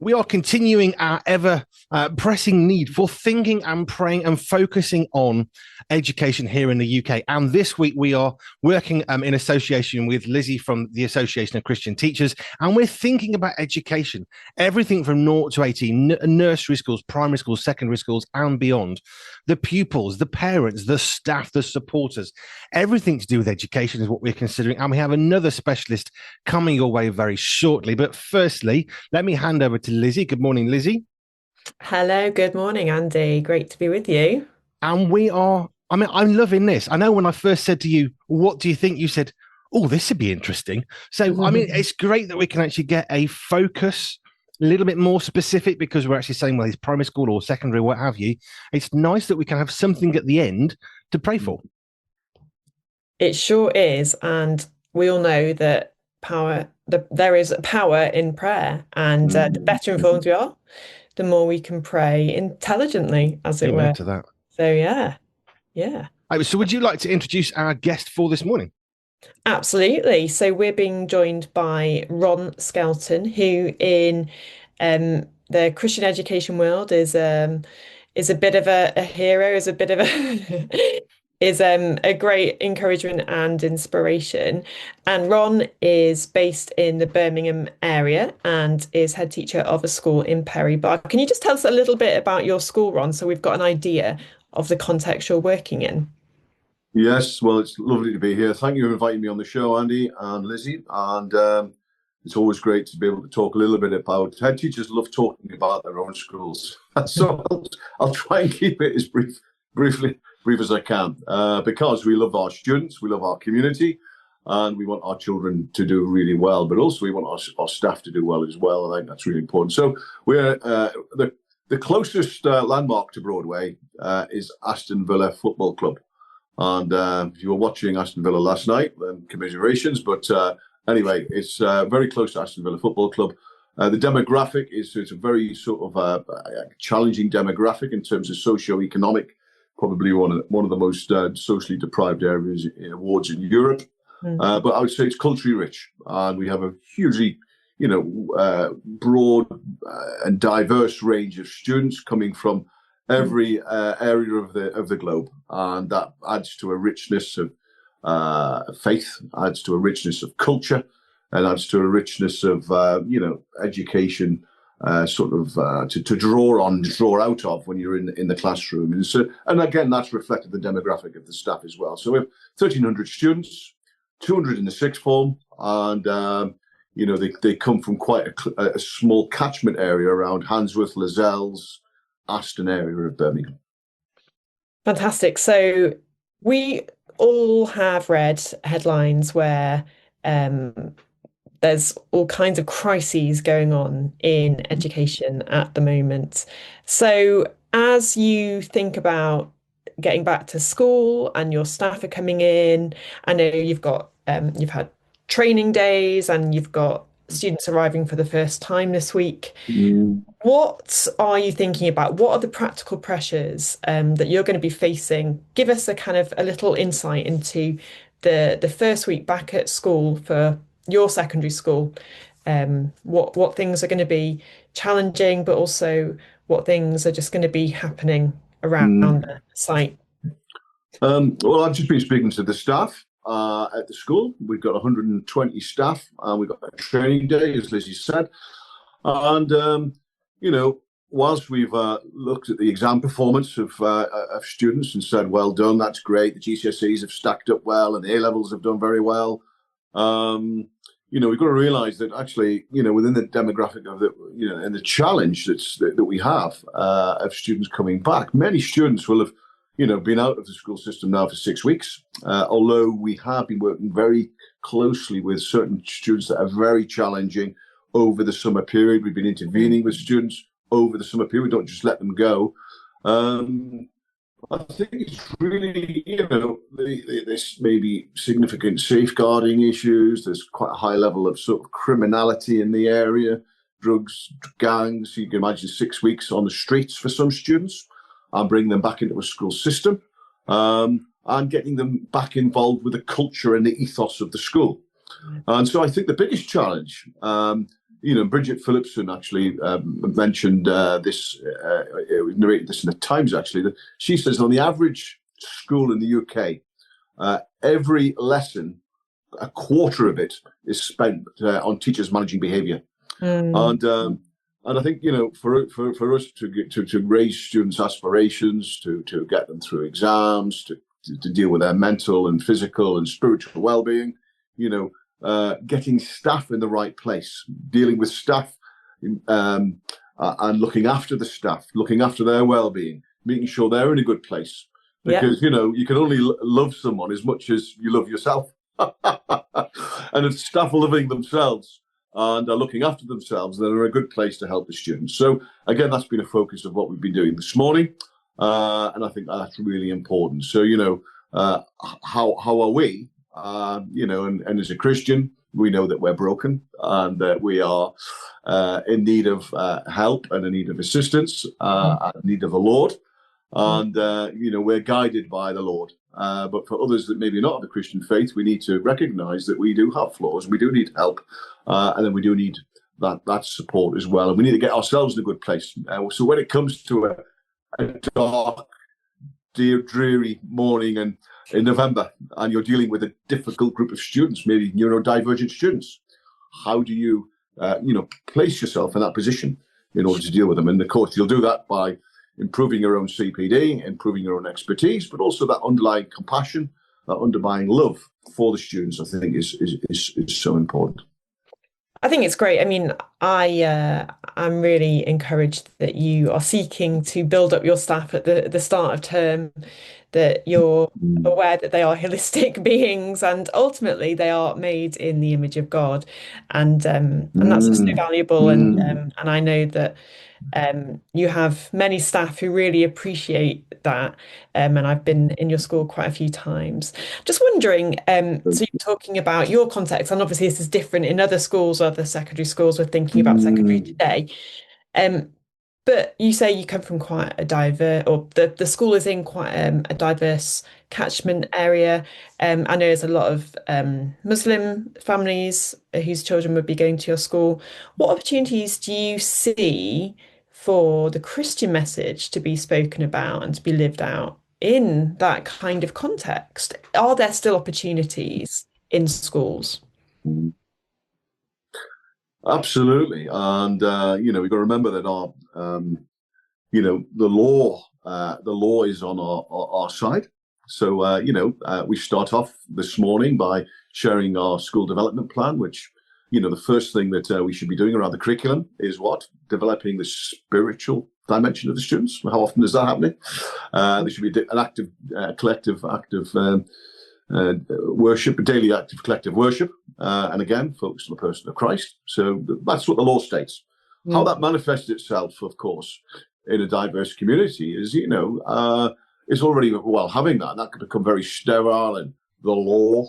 We are continuing our ever pressing need for thinking and praying and focusing on education here in the UK. And this week we are working in association with Lizzie from the Association of Christian Teachers. And we're thinking about education, everything from 0 to 18, nursery schools, primary schools, secondary schools, and beyond. The pupils, the parents, the staff, the supporters, everything to do with education is what we're considering. And we have another specialist coming your way very shortly. But firstly, let me hand over to Lizzie. Good morning, Lizzie. Hello, good morning, Andy. Great to be with you. And I'm loving this. I know when I first said to you, what do you think? You said, oh, this would be interesting. So, it's great that we can actually get a focus a little bit more specific because we're actually saying, well, it's primary school or secondary, what have you. It's nice that we can have something at the end to pray for. It sure is. And we all know that there is power in prayer. And the better informed we are, the more we can pray intelligently, as it were. To that. So, yeah. So would you like to introduce our guest for this morning? Absolutely. So we're being joined by Ron Skelton, who in the Christian education world is a bit of a hero, is a bit of a is a great encouragement and inspiration. And Ron is based in the Birmingham area and is head teacher of a school in Perry Barr. Can you just tell us a little bit about your school, Ron, so we've got an idea of the context you're working in? Yes, well, it's lovely to be here. Thank you for inviting me on the show, Andy and Lizzie. And it's always great to be able to talk a little bit about head teachers love talking about their own schools. So I'll try and keep it as brief as I can, because we love our students, we love our community, and we want our children to do really well, but also we want our staff to do well as well. And I think that's really important. So we're the closest landmark to Broadway is Aston Villa Football Club. And if you were watching Aston Villa last night, then commiserations. But anyway, it's very close to Aston Villa Football Club. The demographic it's a very sort of challenging demographic in terms of socio-economic, probably one of the most socially deprived areas in wards in Europe. But I would say it's culturally rich, and we have a hugely, broad and diverse range of students coming from every area of the globe, and that adds to a richness of faith, adds to a richness of culture, and adds to a richness of education, to draw out of when you're in the classroom. And again, that's reflected the demographic of the staff as well. So we have 1,300 students, 200 in the sixth form, and they come from quite a small catchment area around Handsworth, Lascelles, Aston area of Birmingham. Fantastic. So we all have read headlines where there's all kinds of crises going on in education at the moment. So as you think about getting back to school and your staff are coming in, I know you've had training days and you've got students arriving for the first time this week. What are you thinking about? What are the practical pressures that you're going to be facing? Give us a little insight into the first week back at school for your secondary school. What things are going to be challenging, but also what things are just going to be happening around the site? Well, I've just been speaking to the staff at the school. We've got 120 staff, and we've got a training day, as Lizzie said. And whilst we've looked at the exam performance of students and said, well done, that's great, the GCSEs have stacked up well, and the A-levels have done very well. We've got to realise that actually, within the demographic of and the challenge that we have of students coming back, many students will have been out of the school system now for 6 weeks, although we have been working very closely with certain students that are very challenging over the summer period. We've been intervening with students over the summer period. We don't just let them go. I think it's really, there's maybe significant safeguarding issues. There's quite a high level of sort of criminality in the area, drugs, gangs. You can imagine 6 weeks on the streets for some students, and bring them back into a school system, and getting them back involved with the culture and the ethos of the school. And so I think the biggest challenge Bridget Phillipson actually mentioned this, narrated this in the Times, actually, that she says on the average school in the UK, every lesson, a quarter of it is spent on teachers managing behaviour. And I think, for us to raise students' aspirations, to get them through exams, to deal with their mental and physical and spiritual well-being, getting staff in the right place, dealing with staff and looking after the staff, looking after their well-being, making sure they're in a good place. Because, you can only love someone as much as you love yourself. And if staff are loving themselves and are looking after themselves, then they're a good place to help the students. So, again, that's been a focus of what we've been doing this morning. And I think that's really important. So, how are we? And as a Christian, we know that we're broken and that we are in need of help and in need of assistance, and in need of the Lord. And, we're guided by the Lord. But for others that maybe not of the Christian faith, we need to recognize that we do have flaws, we do need help, and then we do need that support as well. And we need to get ourselves in a good place. So when it comes to a dark, dreary morning and in November, and you're dealing with a difficult group of students, maybe neurodivergent students, how do you, place yourself in that position in order to deal with them? And of course, you'll do that by improving your own CPD, improving your own expertise, but also that underlying compassion, that underlying love for the students, I think is so important. I think it's great. I mean, I'm really encouraged that you are seeking to build up your staff at the start of term, that you're aware that they are holistic beings and ultimately they are made in the image of God, and that's just so valuable. And I know that you have many staff who really appreciate that, and I've been in your school quite a few times. Just wondering, so you're talking about your context, and obviously this is different in other schools, other secondary schools. We're thinking about secondary today, but you say you come from quite a diverse, or the school is in quite a diverse catchment area. I know there's a lot of Muslim families whose children would be going to your school. What opportunities do you see for the Christian message to be spoken about and to be lived out in that kind of context? Are there still opportunities in schools? Absolutely. And, we've got to remember that the law is on our side. So, we start off this morning by sharing our school development plan, which, the first thing that we should be doing around the curriculum is what? Developing the spiritual dimension of the students. How often is that happening? There should be an active, collective act of worship, a daily act of collective worship, and again, focused on the person of Christ. So that's what the law states. How that manifests itself, of course, in a diverse community is, is already, having that can become very sterile and the law.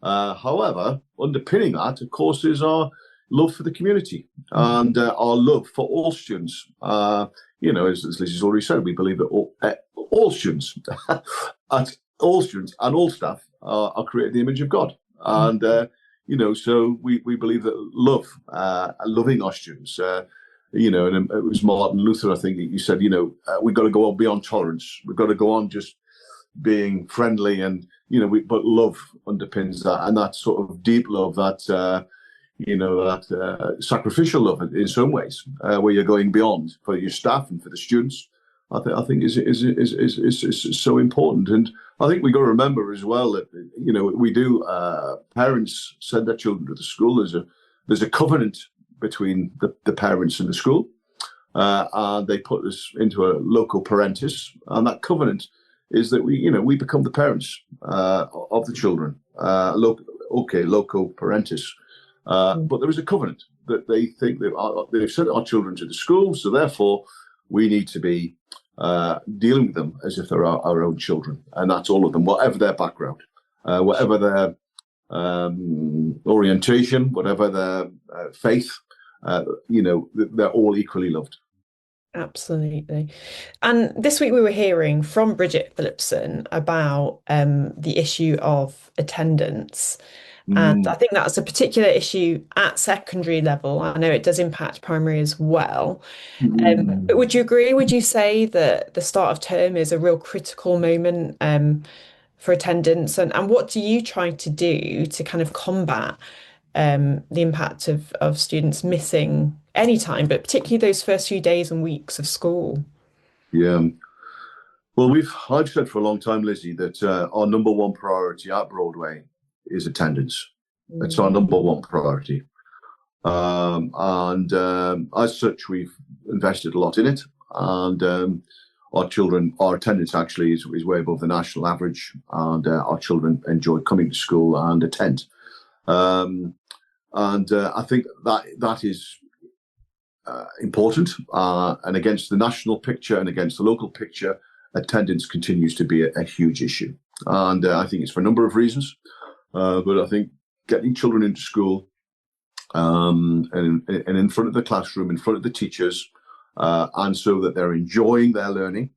However, underpinning that, of course, is our love for the community and our love for all students. As Lizzie's already said, we believe that all students, all students and all staff are created in the image of God. And, so we believe that love, loving our students, and it was Martin Luther, I think, you said, we've got to go on beyond tolerance. We've got to go on just being friendly and, but love underpins that. And that sort of deep love, that, that sacrificial love in some ways, where you're going beyond for your staff and for the students, I think is so important. And I think we got to remember as well that, we do, parents send their children to the school. There's a covenant between the parents and the school, and they put us into a local parentis, and that covenant is that we become the parents of the children, local parentis, but there is a covenant that they think that they've sent our children to the school, so therefore we need to be dealing with them as if they're our own children, and that's all of them, whatever their background, whatever their orientation, whatever their faith. They're all equally loved. Absolutely. And this week we were hearing from Bridget Phillipson about the issue of attendance. And I think that's a particular issue at secondary level. I know it does impact primary as well. But would you agree? Would you say that the start of term is a real critical moment for attendance? And what do you try to do to kind of combat the impact of students missing any time, but particularly those first few days and weeks of school? Yeah. Well, I've said for a long time, Lizzie, that our number one priority at Broadway is attendance. It's our number one priority. As such, we've invested a lot in it. And our attendance actually is way above the national average. And our children enjoy coming to school and attend. I think that is important. And against the national picture and against the local picture, attendance continues to be a huge issue. And I think it's for a number of reasons. But I think getting children into school and in front of the classroom, in front of the teachers, and so that they're enjoying their learning.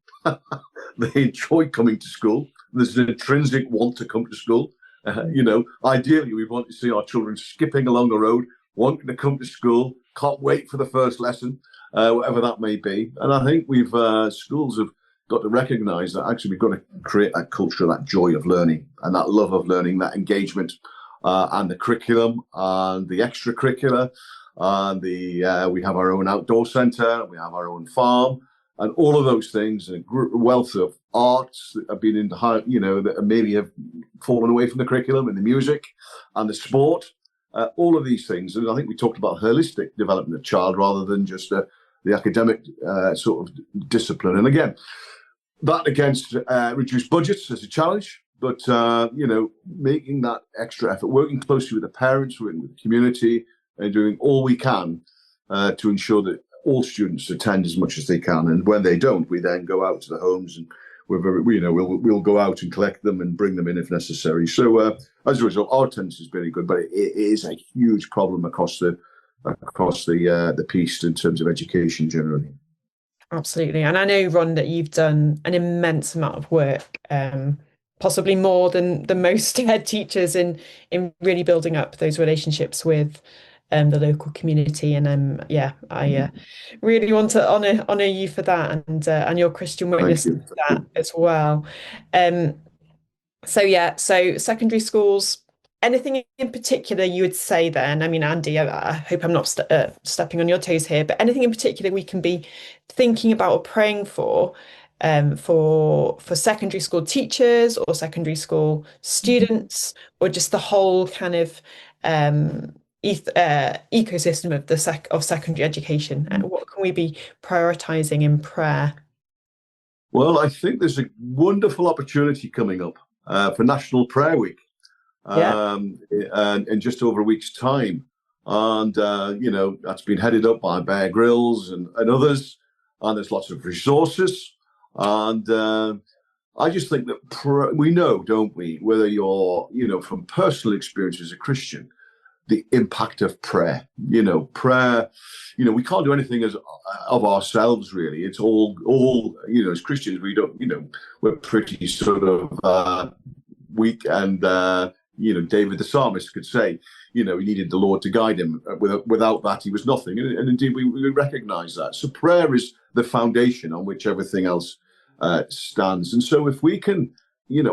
They enjoy coming to school. There's an intrinsic want to come to school. Ideally, we want to see our children skipping along the road, wanting to come to school, can't wait for the first lesson, whatever that may be. And I think schools have got to recognise that actually we've got to create that culture, that joy of learning and that love of learning, that engagement, and the curriculum and the extracurricular. And we have our own outdoor centre, we have our own farm, and all of those things, and a wealth of arts that have been in that maybe have fallen away from the curriculum, and the music and the sport, all of these things. And I think we talked about holistic development of child rather than just the academic sort of discipline. And again, that against reduced budgets is a challenge, but making that extra effort, working closely with the parents, working with the community, and doing all we can to ensure that all students attend as much as they can. And when they don't, we then go out to the homes, and we'll go out and collect them and bring them in if necessary. So as a result, our attendance is very good, but it is a huge problem across the piece in terms of education generally. Absolutely. And I know, Ron, that you've done an immense amount of work, possibly more than most head teachers in really building up those relationships with the local community. And I really want to honour you for that, and your Christian witness for that as well. So secondary schools. Anything in particular you would say then? I mean, Andy, I hope I'm not stepping on your toes here, but anything in particular we can be thinking about or praying for secondary school teachers or secondary school students, or just the whole kind of ecosystem of secondary education? And what can we be prioritizing in prayer? Well, I think there's a wonderful opportunity coming up for National Prayer Week. In just over a week's time, and that's been headed up by Bear Grylls and others, and there's lots of resources. And I just think that we know, don't we, whether you're from personal experience as a Christian, the impact of prayer. Prayer, we can't do anything of ourselves, really. It's all as Christians, we don't, we're pretty sort of weak. And David the psalmist could say, he needed the Lord to guide him. Without that, he was nothing. And indeed, we recognize that. So prayer is the foundation on which everything else stands. And so if we can,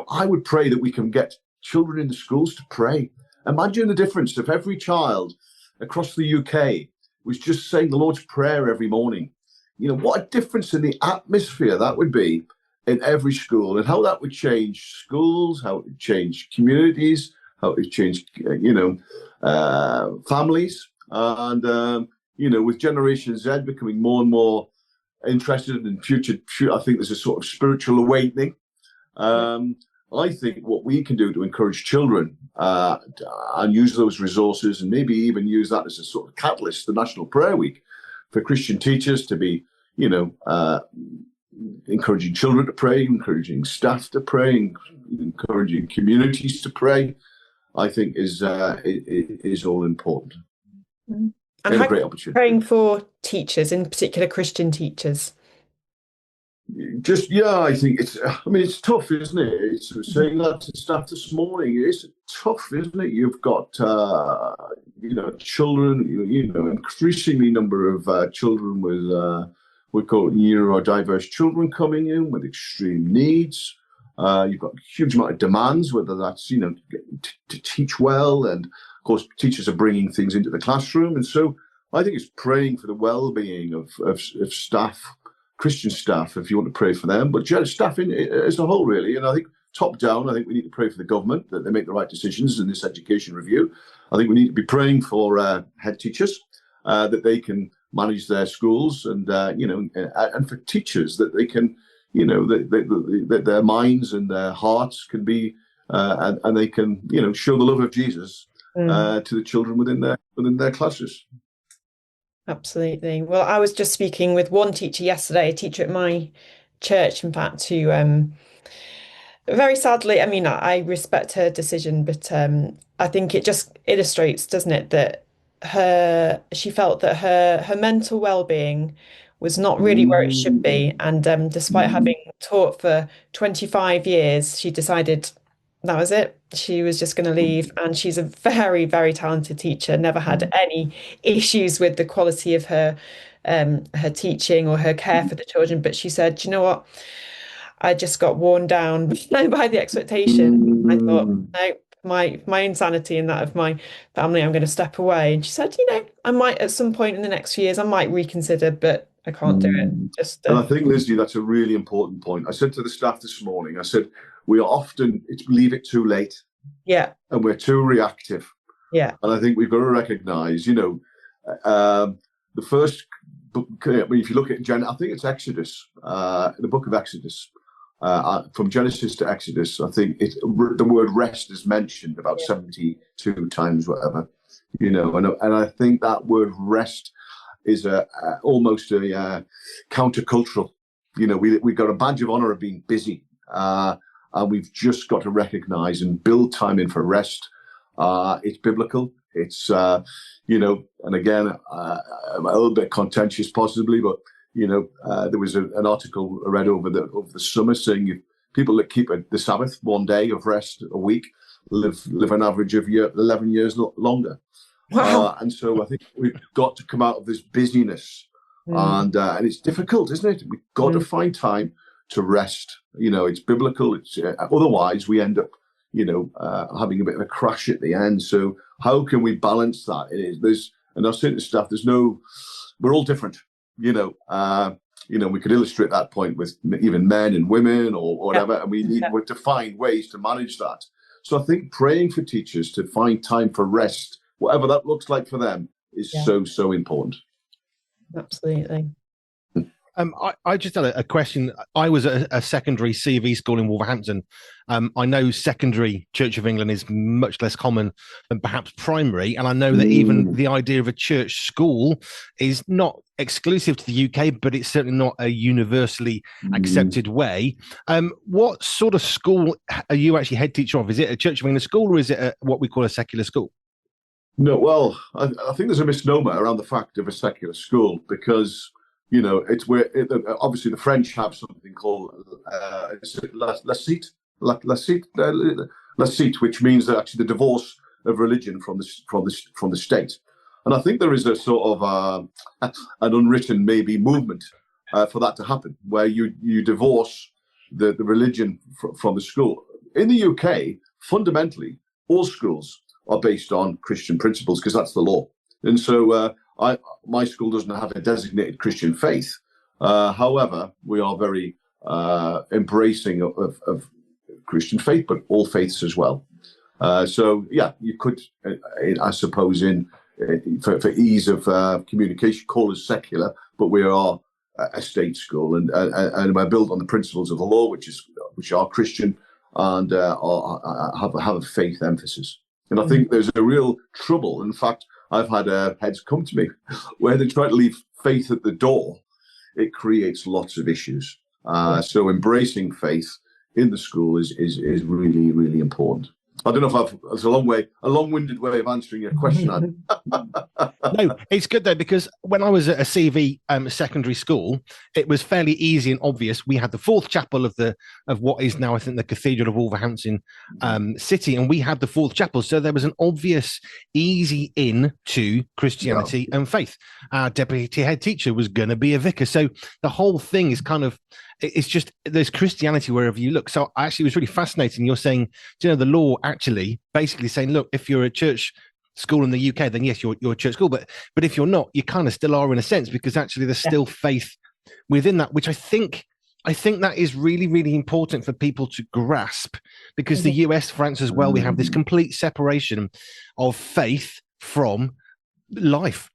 I would pray that we can get children in the schools to pray. Imagine the difference if every child across the UK was just saying the Lord's Prayer every morning. What a difference in the atmosphere that would be in every school, and how that would change schools, how it would change communities, how it would change, families. And, with Generation Z becoming more and more interested in future, I think there's a sort of spiritual awakening. I think what we can do to encourage children and use those resources, and maybe even use that as a sort of catalyst, the National Prayer Week, for Christian teachers to be, encouraging children to pray, encouraging staff to pray, encouraging communities to pray, I think is all important. And a great opportunity. Praying for teachers, in particular Christian teachers. I think it's tough, isn't it? It's saying that to staff this morning. It's tough, isn't it? You've got, children, increasingly number of children with, we call it neurodiverse children coming in with extreme needs. You've got a huge amount of demands, whether that's, to teach well. And of course, teachers are bringing things into the classroom. And so I think it's praying for the well-being of staff, Christian staff, if you want to pray for them, but staff as a whole, really. And I think top down, I think we need to pray for the government that they make the right decisions in this education review. I think we need to be praying for head teachers that they can manage their schools, and and for teachers that they can, that their minds and their hearts can be, and they can, show the love of Jesus to the children within their classes. Absolutely. Well, I was just speaking with one teacher yesterday, a teacher at my church, in fact, who very sadly, I mean, I respect her decision, but I think it just illustrates, doesn't it, that she felt that her mental well-being was not really where it should be. And despite having taught for 25 years, she decided that was it. She was just going to leave. And she's a very, very talented teacher, never had any issues with the quality of her teaching or her care for the children. But she said, you know what? I just got worn down by the expectation. I thought, no, my insanity and that of my family, I'm going to step away. And she said, I might at some point in the next few years, I might reconsider, but I can't do it. And I think, Lizzie, that's a really important point. I said to the staff this morning, I said, we are often leave it too late. Yeah. And we're too reactive. Yeah. And I think we've got to recognize, the first book, if you look at I think it's Exodus, the book of Exodus, from Genesis to Exodus, I think the word rest is mentioned about 72 times, whatever, and I think that word rest is almost a countercultural. We've got a badge of honor of being busy, and we've just got to recognize and build time in for rest. It's biblical. It's and again, a little bit contentious possibly, but there was an article I read over the summer saying people that keep the Sabbath, one day of rest a week, live an average of 11 years longer. Wow. And so I think we've got to come out of this busyness, and it's difficult, isn't it? We've got to find time to rest. It's biblical. It's otherwise we end up, having a bit of a crash at the end. So how can we balance that? And I've said to staff, we're all different. We could illustrate that point with even men and women or whatever, and we need to find ways to manage that. So I think praying for teachers to find time for rest, whatever that looks like for them, is so important. Absolutely. I just had a question. I was at a secondary CV school in Wolverhampton. I know secondary Church of England is much less common than perhaps primary. And I know that even the idea of a church school is not exclusive to the UK, but it's certainly not a universally accepted way. What sort of school are you actually head teacher of? Is it a Church of England school, or is it what we call a secular school? No, well, I think there's a misnomer around the fact of a secular school, because it's where obviously the French have something called la cite, which means that actually the divorce of religion from the state. And I think there is a sort of an unwritten maybe movement for that to happen, where you divorce the religion from the school. In the UK, fundamentally, all schools are based on Christian principles, because that's the law. And so my school doesn't have a designated Christian faith. However, we are very embracing of Christian faith, but all faiths as well. So you could, I suppose, for ease of communication, call us secular, but we are a state school, and we're built on the principles of the law, which are Christian and have a faith emphasis. And I think there's a real trouble. In fact, I've had heads come to me where they try to leave faith at the door. It creates lots of issues. So embracing faith in the school is really, really important. I don't know if it's a long-winded way of answering your question. No, it's good though, because when I was at a CV secondary school, it was fairly easy and obvious. We had the fourth chapel of what is now, I think, the Cathedral of Wolverhampton City, and we had the fourth chapel, so there was an obvious, easy in to Christianity and faith. Our deputy head teacher was going to be a vicar, so the whole thing is kind of, it's just there's Christianity wherever you look. So actually, it was really fascinating. You're saying, the law actually basically saying, look, if you're a church school in the UK, then yes, you're a church school. But if you're not, you kind of still are in a sense, because actually there's still faith within that, which I think that is really, really important for people to grasp, because the US, France as well, we have this complete separation of faith from life.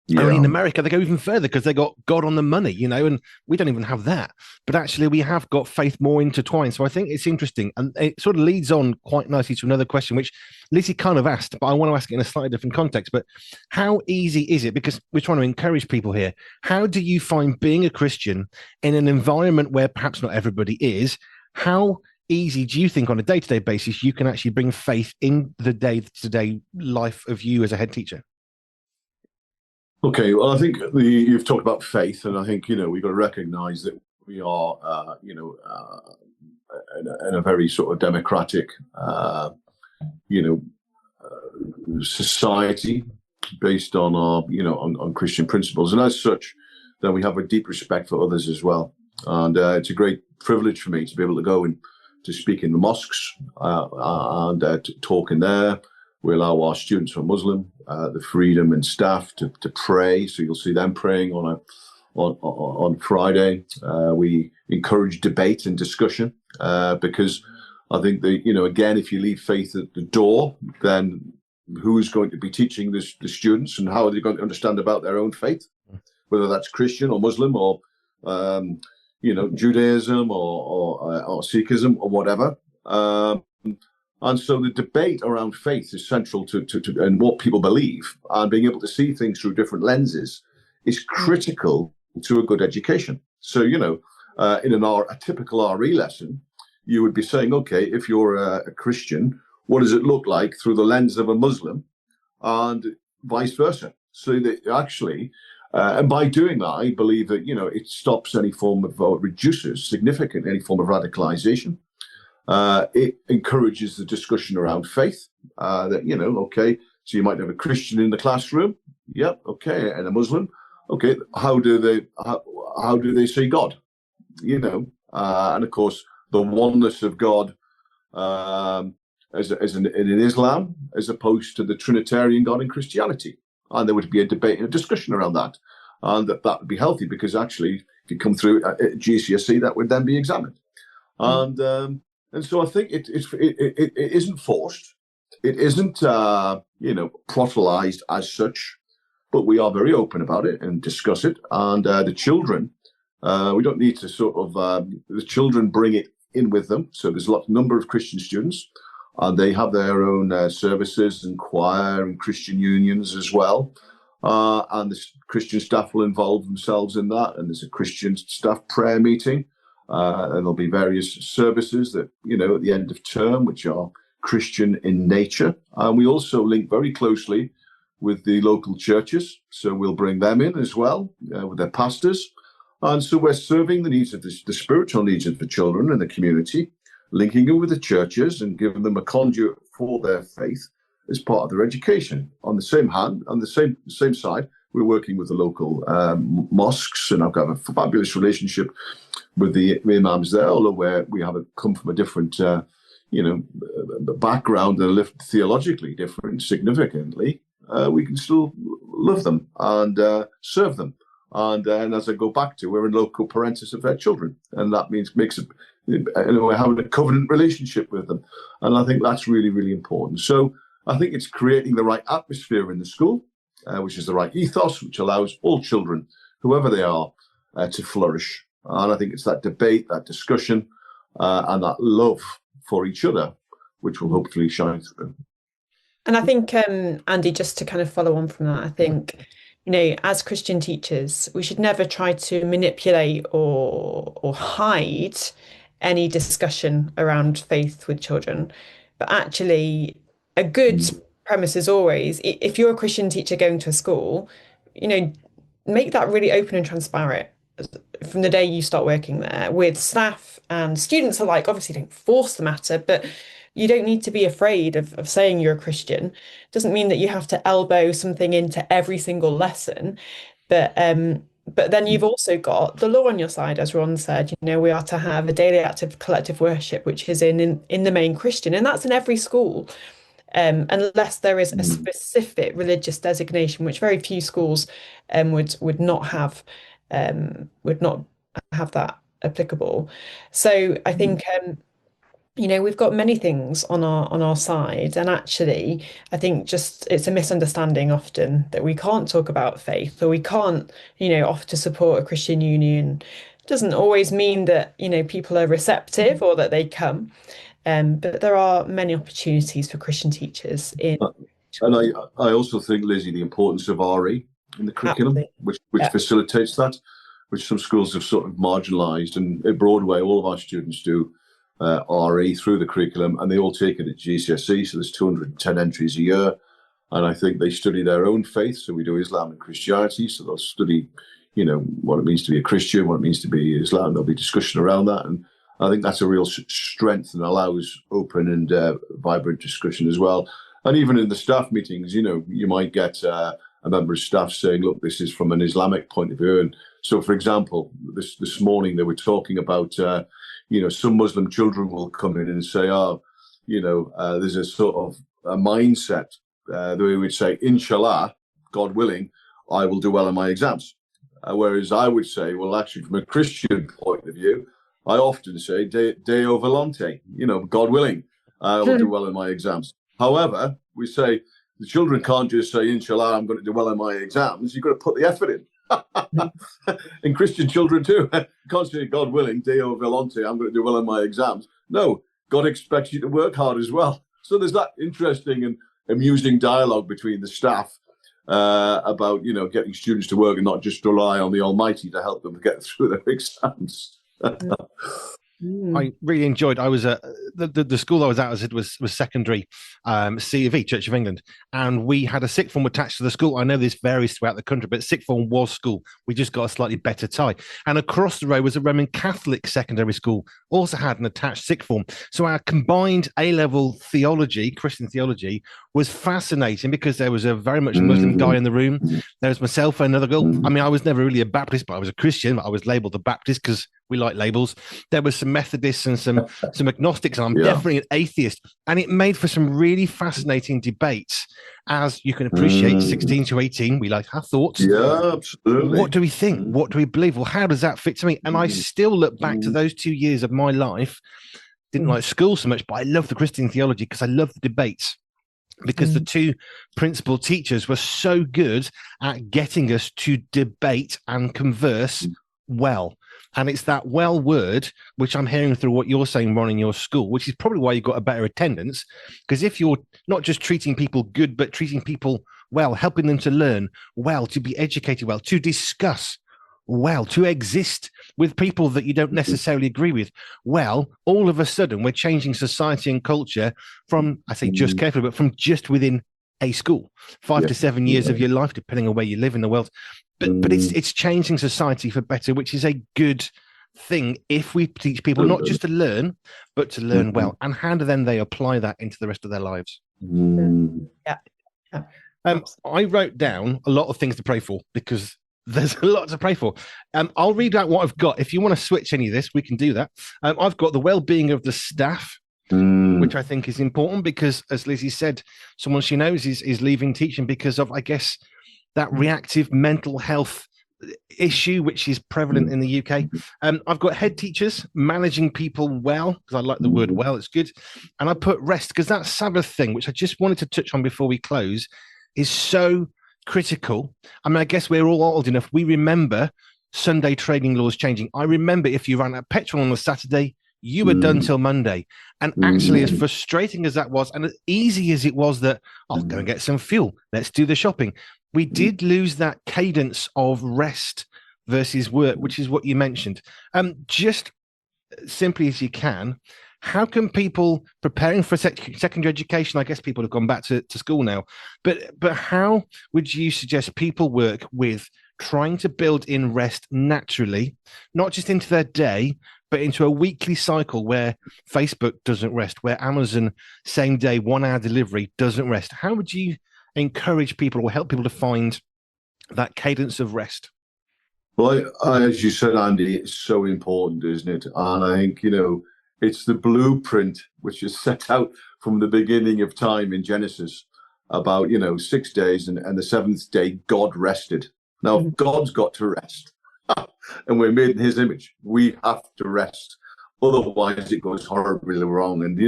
Yeah. I mean, in America, they go even further because they got God on the money, and we don't even have that. But actually, we have got faith more intertwined. So I think it's interesting. And it sort of leads on quite nicely to another question, which Lizzie kind of asked, but I want to ask it in a slightly different context. But how easy is it? Because we're trying to encourage people here. How do you find being a Christian in an environment where perhaps not everybody is? How easy do you think on a day-to-day basis you can actually bring faith in the day-to-day life of you as a head teacher? Okay, well, I think you've talked about faith, and I think we've got to recognise that we are, in a very sort of democratic, society based on our, on Christian principles, and as such, then we have a deep respect for others as well. And it's a great privilege for me to be able to go and to speak in the mosques and to talk in there. We allow our students who are Muslim the freedom and staff to pray. So you'll see them praying on Friday. We encourage debate and discussion because I think that, again, if you leave faith at the door, then who's going to be teaching the students, and how are they going to understand about their own faith, whether that's Christian or Muslim or Judaism or Sikhism or whatever. And so the debate around faith is central to and what people believe, and being able to see things through different lenses is critical to a good education. So, in a typical RE lesson, you would be saying, okay, if you're a Christian, what does it look like through the lens of a Muslim, and vice versa? So that actually, and by doing that, I believe that, it stops any form of, or reduces significantly any form of radicalization. It encourages the discussion around faith, that, okay, so you might have a Christian in the classroom. Yep. Okay. And a Muslim. Okay. How do they see God? And of course, the oneness of God, as in Islam, as opposed to the Trinitarian God in Christianity. And there would be a debate and a discussion around that. And that would be healthy, because actually, if you come through at GCSE, that would then be examined. And so I think it isn't forced. It isn't, proselytized as such, but we are very open about it and discuss it. And the children, we don't need to sort of, the children bring it in with them. So there's a number of Christian students, and they have their own services and choir and Christian unions as well. And the Christian staff will involve themselves in that. And there's a Christian staff prayer meeting. And there'll be various services that, at the end of term, which are Christian in nature. And we also link very closely with the local churches. So we'll bring them in as well, with their pastors. And so we're serving the needs of the spiritual needs of the children in the community, linking in with the churches and giving them a conduit for their faith as part of their education. On the same hand, on the same side, we're working with the local mosques, and I've got a fabulous relationship with the imams there, although we have come from a different, background and lived theologically different significantly. We can still love them and serve them. And as I go back to, we're in local parentis of their children, and that makes it, we're having a covenant relationship with them. And I think that's really, really important. So I think it's creating the right atmosphere in the school, which is the right ethos, which allows all children, whoever they are, to flourish. And I think it's that debate, that discussion, and that love for each other, which will hopefully shine through. And I think, Andy, just to kind of follow on from that, I think, as Christian teachers, we should never try to manipulate or hide any discussion around faith with children. But actually, a good premise is always, if you're a Christian teacher going to a school, make that really open and transparent from the day you start working there with staff and students alike. Obviously, don't force the matter, but you don't need to be afraid of saying you're a Christian. Doesn't mean that you have to elbow something into every single lesson, but then you've also got the law on your side, as Ron said. We are to have a daily active collective worship, which is in the main Christian, and that's in every school. Unless there is a specific religious designation, which very few schools would not have that applicable. So I think we've got many things on our side, and actually I think just it's a misunderstanding often that we can't talk about faith, or we can't offer to support a Christian union. Doesn't always mean that people are receptive or that they come. But there are many opportunities for Christian teachers in. And I also think, Lizzie, the importance of RE in the curriculum, which facilitates that, which some schools have sort of marginalised. And at Broadway, all of our students do RE through the curriculum, and they all take it at GCSE. So there's 210 entries a year. And I think they study their own faith. So we do Islam and Christianity. So they'll study, what it means to be a Christian, what it means to be Islam. There'll be discussion around that. And I think that's a real strength and allows open and vibrant discussion as well. And even in the staff meetings, you might get a member of staff saying, look, this is from an Islamic point of view. And so, for example, this morning they were talking about, some Muslim children will come in and say, there's a sort of a mindset that we would say, inshallah, God willing, I will do well in my exams. Whereas I would say, well, actually, from a Christian point of view, I often say Deo volante, God willing, I will do well in my exams. However, we say the children can't just say, inshallah, I'm going to do well in my exams. You've got to put the effort in. And Christian children too. You can't say, God willing, Deo volante, I'm going to do well in my exams. No, God expects you to work hard as well. So there's that interesting and amusing dialogue between the staff about, getting students to work and not just rely on the Almighty to help them get through their exams. I really enjoyed. I was the school I was at, as it was secondary, C of E, Church of England, and we had a sixth form attached to the school. I know this varies throughout the country, but sixth form was school. We just got a slightly better tie. And across the road was a Roman Catholic secondary school, also had an attached sixth form. So our combined A-level theology, Christian theology, was fascinating because there was a very much Muslim guy in the room. There was myself and another girl. I mean, I was never really a Baptist, but I was a Christian. I was labelled a Baptist because we like labels. There was some Methodists and some agnostics, and I'm definitely an atheist. And it made for some really fascinating debates. As you can appreciate, 16 to 18, we like our thoughts. Yeah, absolutely. What do we think? What do we believe? Well, how does that fit to me? And I still look back to those 2 years of my life. Didn't like school so much, but I love the Christian theology because I love the debates. Because the two principal teachers were so good at getting us to debate and converse well. And it's that well word, which I'm hearing through what you're saying, Ron, in your school, which is probably why you've got a better attendance. Because if you're not just treating people good, but treating people well, helping them to learn well, to be educated well, to discuss well, to exist with people that you don't necessarily agree with, well, all of a sudden we're changing society and culture from, I say just carefully, but from just within a school, 5 to 7 years of your life, depending on where you live in the world. But it's changing society for better, which is a good thing if we teach people not just to learn, but to learn well. And how do then they apply that into the rest of their lives? I wrote down a lot of things to pray for because there's a lot to pray for. I'll read out what I've got. If you want to switch any of this, we can do that. I've got the well-being of the staff, which I think is important because, as Lizzie said, someone she knows is leaving teaching because of, I guess, that reactive mental health issue, which is prevalent in the UK. I've got head teachers managing people well, because I like the word well, it's good. And I put rest, because that Sabbath thing, which I just wanted to touch on before we close, is so critical. I mean, I guess we're all old enough. We remember Sunday trading laws changing. I remember if you ran out of petrol on a Saturday, you were done till Monday. And actually, as frustrating as that was, and as easy as it was that, I'll go and get some fuel, let's do the shopping, we did lose that cadence of rest versus work, which is what you mentioned. Just simply as you can, how can people preparing for secondary education? I guess people have gone back to school now, but how would you suggest people work with trying to build in rest naturally, not just into their day, but into a weekly cycle where Facebook doesn't rest, where Amazon same day 1 hour delivery doesn't rest? How would you encourage people or help people to find that cadence of rest? Well, as you said, Andy, it's so important, isn't it? And I think, it's the blueprint which is set out from the beginning of time in Genesis about, 6 days, and the seventh day God rested. Now, God's got to rest, and we're made in his image. We have to rest. Otherwise, it goes horribly wrong. And,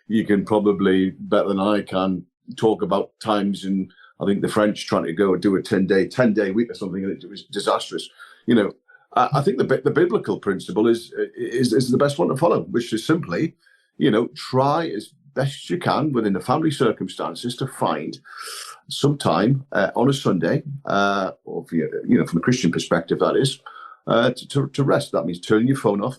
you can probably, better than I can, talk about times in, I think, the French trying to go and do a 10-day week or something, and it was disastrous. I think the biblical principle is the best one to follow, which is simply, try as best you can within the family circumstances to find some time on a Sunday, or from a Christian perspective, that is, to rest. That means turning your phone off,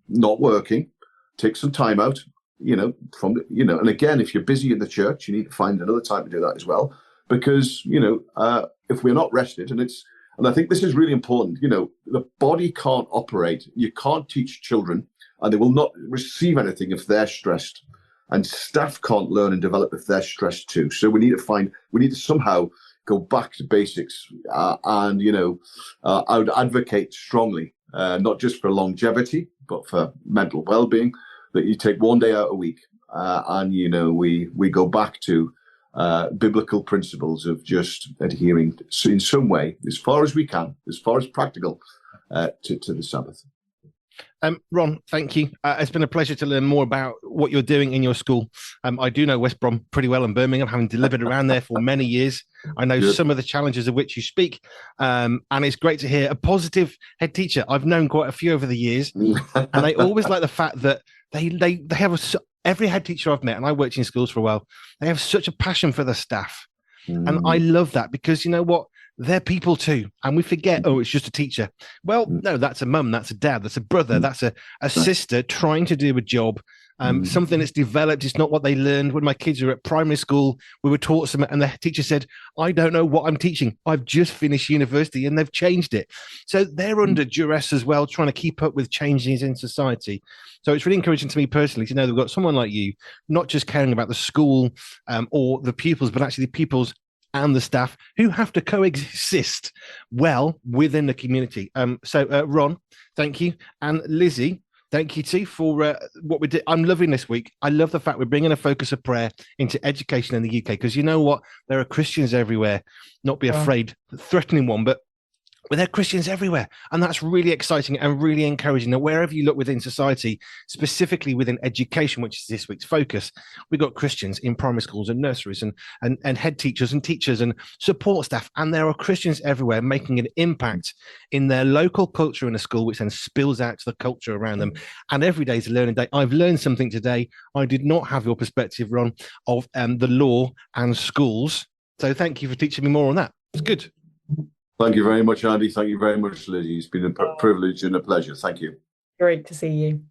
not working, take some time out, and again, if you're busy in the church, you need to find another time to do that as well, because, if we're not rested, and I think this is really important, the body can't operate. You can't teach children, and they will not receive anything if they're stressed. And staff can't learn and develop if they're stressed too. So we need to somehow go back to basics. And, I would advocate strongly, not just for longevity, but for mental well-being, that you take 1 day out a week. And, we go back to biblical principles of just adhering in some way, as far as we can, as far as practical, to the Sabbath. Ron, thank you. It's been a pleasure to learn more about what you're doing in your school. I do know West Brom pretty well in Birmingham, having delivered around there for many years. I know some of the challenges of which you speak, and it's great to hear a positive head teacher. I've known quite a few over the years, and they always like the fact that they have every head teacher I've met, and I worked in schools for a while, they have such a passion for the staff. And I love that, because you know what? They're people too. And we forget, it's just a teacher. Well, no, that's a mum, that's a dad, that's a brother, that's a sister trying to do a job, something that's developed. It's not what they learned. When my kids were at primary school, we were taught some, and the teacher said, I don't know what I'm teaching. I've just finished university, and they've changed it. So they're under duress as well, trying to keep up with changes in society. So it's really encouraging to me personally to know that we've got someone like you, not just caring about the school or the pupils, but actually the pupils and the staff who have to coexist well within the community. So Ron, thank you. And Lizzie, thank you too for what we did. I'm loving this week. I love the fact we're bringing a focus of prayer into education in the UK, because you know what? There are Christians everywhere. Not be afraid, threatening one, but there are Christians everywhere. And that's really exciting and really encouraging. Now, wherever you look within society, specifically within education, which is this week's focus, we've got Christians in primary schools and nurseries and head teachers and teachers and support staff. And there are Christians everywhere making an impact in their local culture in a school, which then spills out to the culture around them. And every day is a learning day. I've learned something today. I did not have your perspective, Ron, of the law and schools. So thank you for teaching me more on that. It's good. Thank you very much, Andy. Thank you very much, Lizzie. It's been a privilege and a pleasure. Thank you. Great to see you.